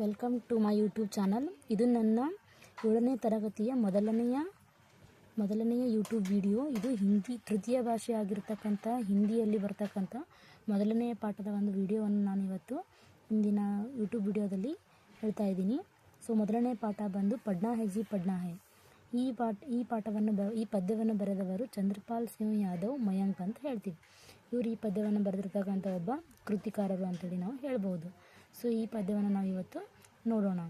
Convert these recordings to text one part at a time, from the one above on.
Welcome to my YouTube channel. ಇದು ನನ್ನ 7ನೇ ತರಗತಿಯ ಮೊದಲನೆಯ ಯೂಟ್ಯೂಬ್ ವಿಡಿಯೋ. ಇದು ಹಿಂದಿ ತೃತೀಯ ಭಾಷೆ ಆಗಿರ್ತಕ್ಕಂಥ ಹಿಂದಿಯಲ್ಲಿ ಬರ್ತಕ್ಕಂಥ ಮೊದಲನೆಯ ಪಾಠದ ಒಂದು ವಿಡಿಯೋವನ್ನು ನಾನು ಇವತ್ತು ಇಂದಿನ ಯೂಟ್ಯೂಬ್ ವಿಡಿಯೋದಲ್ಲಿ ಹೇಳ್ತಾ ಇದ್ದೀನಿ. ಸೊ ಮೊದಲನೇ ಪಾಠ ಬಂದು ಪಡ್ನಾ ಹೈ ಜಿ ಪಡ್ನಾ ಹೈ. ಈ ಪದ್ಯವನ್ನು ಬರೆದವರು ಚಂದ್ರಪಾಲ್ ಸಿಂಗ್ ಯಾದವ್ ಮಯಾಂಕ್ ಅಂತ ಹೇಳ್ತೀವಿ. ಇವರು ಈ ಪದ್ಯವನ್ನು ಬರೆದಿರ್ತಕ್ಕಂಥ ಒಬ್ಬ ಕೃತಿಕಾರರು ಅಂತೇಳಿ ನಾವು ಹೇಳ್ಬೋದು. ಸೊ ಈ ಪದ್ಯವನ್ನು ನಾವು ಇವತ್ತು ನೋಡೋಣ.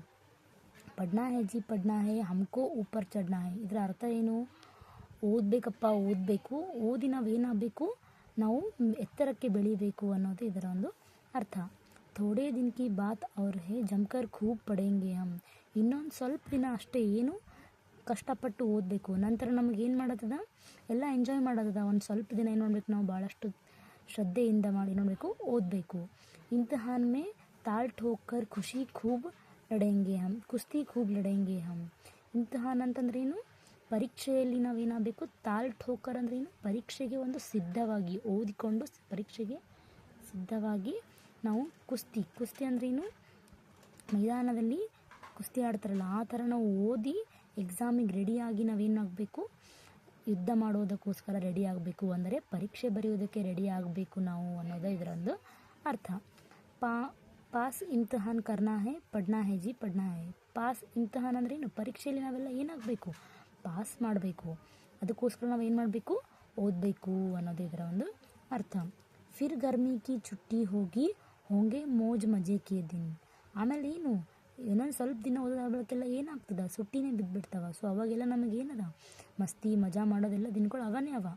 ಪಡ್ನಾ ಹೈ ಜಿ ಪಡ್ನಾ ಹೈ ಹಮ್ಕೋ ಊಪರ್ ಚಡ್ನಾ ಹೈ. ಇದರ ಅರ್ಥ ಏನು? ಓದಬೇಕಪ್ಪ, ಓದಬೇಕು, ಓದಿ ನಾವೇನಾಗಬೇಕು, ನಾವು ಎತ್ತರಕ್ಕೆ ಬೆಳಿಬೇಕು ಅನ್ನೋದು ಇದರ ಒಂದು ಅರ್ಥ. ಥೋಡೆ ದಿನ ಕಿ ಬಾತ್ ಅವ್ರ ಹೇ ಜಮ್ಕರ್ ಖೂಬ್ ಪಡೆಂಗೆ ಹಮ್. ಇನ್ನೊಂದು ಸ್ವಲ್ಪ ದಿನ ಅಷ್ಟೇ, ಏನು ಕಷ್ಟಪಟ್ಟು ಓದಬೇಕು, ನಂತರ ನಮಗೇನು ಮಾಡೋದದ, ಎಲ್ಲ ಎಂಜಾಯ್ ಮಾಡೋದದ. ಒಂದು ಸ್ವಲ್ಪ ದಿನ ಏನು ಮಾಡಬೇಕು, ನಾವು ಭಾಳಷ್ಟು ಶ್ರದ್ಧೆಯಿಂದ ಮಾಡಿ ನೋಡಬೇಕು, ಓದಬೇಕು. ಇಮ್ತಿಹಾನ್ ಮೇ ತಾಲ್ ಠೋಕರ್ ಖುಷಿ ಖೂಬ್ ಲಡೆಂಗೆ ಹಮ್, ಕುಸ್ತಿ ಖೂಬ್ ಲಡೆಂಗೆ ಹಮ್. ಇಮ್ತಿಹಾನ್ ಅಂತಂದ್ರೆ ಏನು? ಪರೀಕ್ಷೆಯಲ್ಲಿ ನಾವೇನಾಗಬೇಕು, ತಾಲ್ ಠೋಕರ್ ಅಂದ್ರೆ ಏನು? ಪರೀಕ್ಷೆಗೆ ಒಂದು ಸಿದ್ಧವಾಗಿ ಓದಿಕೊಂಡು ಪರೀಕ್ಷೆಗೆ ಸಿದ್ಧವಾಗಿ ನಾವು ಕುಸ್ತಿ ಅಂದ್ರೆ ಏನು? ಮೈದಾನದಲ್ಲಿ ಕುಸ್ತಿ ಆಡ್ತಾರಲ್ಲ, ಆ ಥರ ನಾವು ಓದಿ ಎಕ್ಸಾಮಿಗೆ ರೆಡಿಯಾಗಿ ನಾವೇನಾಗಬೇಕು, ಯುದ್ಧ ಮಾಡೋದಕ್ಕೋಸ್ಕರ ರೆಡಿ ಆಗಬೇಕು, ಅಂದರೆ ಪರೀಕ್ಷೆ ಬರೆಯೋದಕ್ಕೆ ರೆಡಿ ಆಗಬೇಕು ನಾವು ಅನ್ನೋದು ಇದರೊಂದು ಅರ್ಥ. ಪಾಸ್ ಇಮ್ತಿಹಾನ್ ಕರ್ನಾ ಹೈ ಪಡ್ನಾ ಹೈ ಜಿ ಪಡ್ನಾ ಹೈ. ಪಾಸ್ ಇಮ್ತಿಹಾನ್ ಅಂದ್ರೆ ಏನು? ಪರೀಕ್ಷೆಯಲ್ಲಿ ನಾವೆಲ್ಲ ಏನಾಗಬೇಕು, ಪಾಸ್ ಮಾಡಬೇಕು, ಅದಕ್ಕೋಸ್ಕರ ನಾವು ಏನು ಮಾಡಬೇಕು, ಓದಬೇಕು ಅನ್ನೋದು ಇದರ ಒಂದು ಅರ್ಥ. ಫಿರ್ ಗರ್ಮಿ ಕಿ ಚುಟ್ಟಿ ಹೋಗಿ ಹೋಂಗೆ ಮೋಜ್ ಮಜೆ ಕೆ ದಿನ. ಆಮೇಲೆ ಏನು, ಇನ್ನೊಂದು ಸ್ವಲ್ಪ ದಿನ ಓದೋದಾಗಲಿಕ್ಕೆಲ್ಲ ಏನಾಗ್ತದೆ, ಸುಟ್ಟಿನೇ ಬಿದ್ದುಬಿಡ್ತಾವ. ಸೊ ಅವಾಗೆಲ್ಲ ನಮಗೆ ಏನದ, ಮಸ್ತಿ ಮಜಾ ಮಾಡೋದೆಲ್ಲ ದಿನಗಳು ಅವನೇ ಅವ.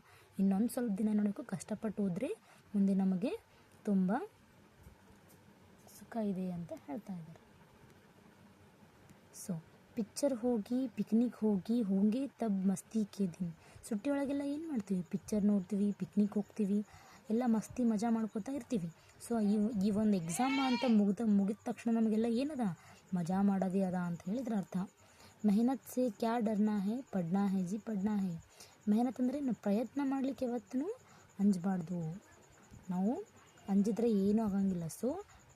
ಇನ್ನೊಂದು ಸ್ವಲ್ಪ ದಿನ ನೋಡಬೇಕು, ಕಷ್ಟಪಟ್ಟು ಹೋದರೆ ಮುಂದೆ ನಮಗೆ ತುಂಬ ಸುಖ ಇದೆ ಅಂತ ಹೇಳ್ತಾ ಇದ್ದಾರೆ. ಸೊ ಪಿಕ್ಚರ್ ಹೋಗಿ ಪಿಕ್ನಿಕ್ ಹೋಗಿ ಹೋಂಗೆ ತಬ್ ಮಸ್ತಿ ಕೆ ದಿನ. ಸುಟ್ಟಿ ಒಳಗೆಲ್ಲ ಏನು ಮಾಡ್ತೀವಿ, ಪಿಕ್ಚರ್ ನೋಡ್ತೀವಿ, ಪಿಕ್ನಿಕ್ ಹೋಗ್ತೀವಿ, ಎಲ್ಲ ಮಸ್ತಿ ಮಜಾ ಮಾಡ್ಕೋತಾ ಇರ್ತೀವಿ. ಸೊ ಈ ಒಂದು ಎಕ್ಸಾಮ್ ಅಂತ ಮುಗಿದ ತಕ್ಷಣ ನಮಗೆಲ್ಲ ಏನದ, ಮಜಾ ಮಾಡೋದೇ ಅದ ಅಂತ ಹೇಳಿದ್ರ ಅರ್ಥ. ಮೆಹನತ್ ಸೆ ಕ್ಯಾ ಡರ್ನಾ ಹೈ ಪಡ್ನಾ ಹೈ ಜಿ ಪಡ್ನಾ ಹೈ. ಮೆಹನತ್ ಅಂದರೆ ಪ್ರಯತ್ನ ಮಾಡಲಿಕ್ಕೆ ಯಾವತ್ತೂ ಅಂಜಬಾರ್ದು. ನಾವು ಅಂಜಿದ್ರೆ ಏನೂ ಆಗಂಗಿಲ್ಲ. ಸೊ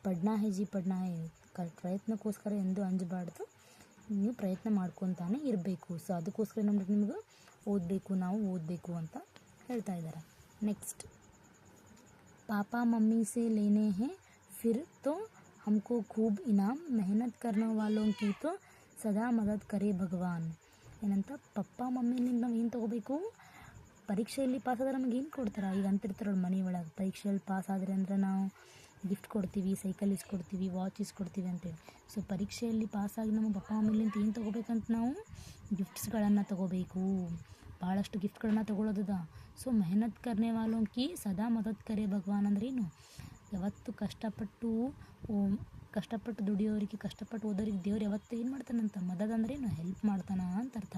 ಪಡ್ನಾ ಹೈ ಜಿ ಪಡ್ನಾ ಹೈ, ಪ್ರಯತ್ನಕ್ಕೋಸ್ಕರ ಎಂದೂ ಅಂಜಬಾರ್ದು, ನೀವು ಪ್ರಯತ್ನ ಮಾಡ್ಕೊತಾನೆ ಇರಬೇಕು. ಸೊ ಅದಕ್ಕೋಸ್ಕರ ನಿಮಗೆ ಓದಬೇಕು, ನಾವು ಓದಬೇಕು ಅಂತ ಹೇಳ್ತಾ ಇದ್ದಾರೆ. ನೆಕ್ಸ್ಟ್, ಪಾಪಾ ಮಮ್ಮಿ ಸೆ ಲೇನೆ ಹೇ ಫಿರ್ ತೋ हमको खूब इनाम, मेहनत करने वालों की तो ಸದಾ ಮದದ್ ಕರೆ ಭಗವಾನ್. ಏನಂತ, ಪಪ್ಪ ಮಮ್ಮಿಲಿಂದ ನಾವು ಏನು ತೊಗೋಬೇಕು, ಪರೀಕ್ಷೆಯಲ್ಲಿ ಪಾಸ್ ಆದರೆ ನಮಗೆ ಏನು ಕೊಡ್ತಾರೆ, ಈಗ ಅಂತಿರ್ತಾರಲ್ಲ ಮನೆ ಒಳಗೆ, ಪರೀಕ್ಷೆಯಲ್ಲಿ ಪಾಸ್ ಆದರೆ ಅಂದ್ರೆ ನಾವು ಗಿಫ್ಟ್ ಕೊಡ್ತೀವಿ, ಸೈಕಲ್ ಇಸ್ಕೊಡ್ತೀವಿ, ವಾಚ್ ಇಸ್ಕೊಡ್ತೀವಿ ಅಂತೇಳಿ. ಸೊ ಪರೀಕ್ಷೆಯಲ್ಲಿ ಪಾಸಾಗಿ ನಮ್ಮ ಪಪ್ಪ ಮಮ್ಮಿಲಿಂದ ಏನು ತೊಗೋಬೇಕಂತ, ನಾವು ಗಿಫ್ಟ್ಸ್ಗಳನ್ನು ತೊಗೋಬೇಕು, ಭಾಳಷ್ಟು ಗಿಫ್ಟ್ಗಳನ್ನ ತೊಗೊಳೋದದ. ಸೊ ಮೆಹನತ್ ಕರ್ನೆ ವಾಲೋಂ ಕಿ ಸದಾ ಮದದ್ ಕರೆ ಭಗವಾನ್ ಅಂದ್ರೆ ಏನು, ಯಾವತ್ತು ಕಷ್ಟಪಟ್ಟು ದುಡಿಯೋರಿಗೆ, ಕಷ್ಟಪಟ್ಟು ಓದೋರಿಗೆ ದೇವ್ರು ಯಾವತ್ತು ಏನು ಮಾಡ್ತಾನಂತ, ಮದದ್ ಅಂದ್ರೆ ಏನು, ಹೆಲ್ಪ್ ಮಾಡ್ತಾನ ಅಂತ ಅರ್ಥ.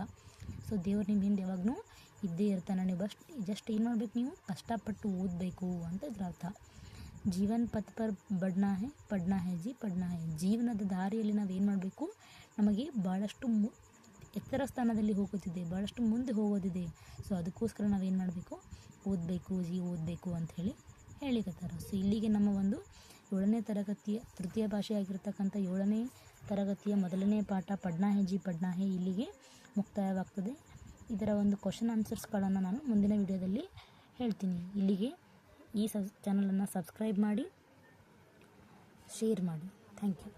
ಸೊ ದೇವ್ರು ನಿಮ್ಮ ಹಿಂದೆ ಯಾವಾಗೂ ಇದ್ದೇ ಇರ್ತಾನೆ. ನೀವು ಜಸ್ಟ್ ಏನು ಮಾಡ್ಬೇಕು, ನೀವು ಕಷ್ಟಪಟ್ಟು ಓದಬೇಕು ಅಂತ ಇದ್ರ ಅರ್ಥ. ಜೀವನ್ ಪಥ್ ಪರ್ ಬಡ್ನಾ ಹೈ ಪಡ್ನಾ ಹೈ ಜಿ ಪಡ್ನಾ ಹೈ. ಜೀವನದ ದಾರಿಯಲ್ಲಿ ನಾವು ಏನು ಮಾಡಬೇಕು, ನಮಗೆ ಭಾಳಷ್ಟು ಎತ್ತರ ಸ್ಥಾನದಲ್ಲಿ ಹೋಗೋದಿದೆ, ಭಾಳಷ್ಟು ಮುಂದೆ ಹೋಗೋದಿದೆ. ಸೊ ಅದಕ್ಕೋಸ್ಕರ ನಾವೇನು ಮಾಡಬೇಕು, ಓದಬೇಕು ಅಂತ ಹೇಳಿಕತ್ತಾರೆ. ಸೊ ಇಲ್ಲಿಗೆ ನಮ್ಮ ಒಂದು 7ನೇ ತರಗತಿಯ ತೃತೀಯ ಭಾಷೆ ಆಗಿರ್ತಕ್ಕಂಥ 7ನೇ ತರಗತಿಯ ಮೊದಲನೇ ಪಾಠ ಪಡ್ನಾ ಹೈ ಜಿ ಪಡ್ನಾ ಹೈ ಇಲ್ಲಿಗೆ ಮುಕ್ತಾಯವಾಗ್ತದೆ. ಇದರ ಒಂದು ಕ್ವಶನ್ ಆನ್ಸರ್ಸ್ಗಳನ್ನು ನಾನು ಮುಂದಿನ ವಿಡಿಯೋದಲ್ಲಿ ಹೇಳ್ತೀನಿ. ಇಲ್ಲಿಗೆ ಈ ಚಾನಲನ್ನು ಸಬ್ಸ್ಕ್ರೈಬ್ ಮಾಡಿ, ಶೇರ್ ಮಾಡಿ. Thank you.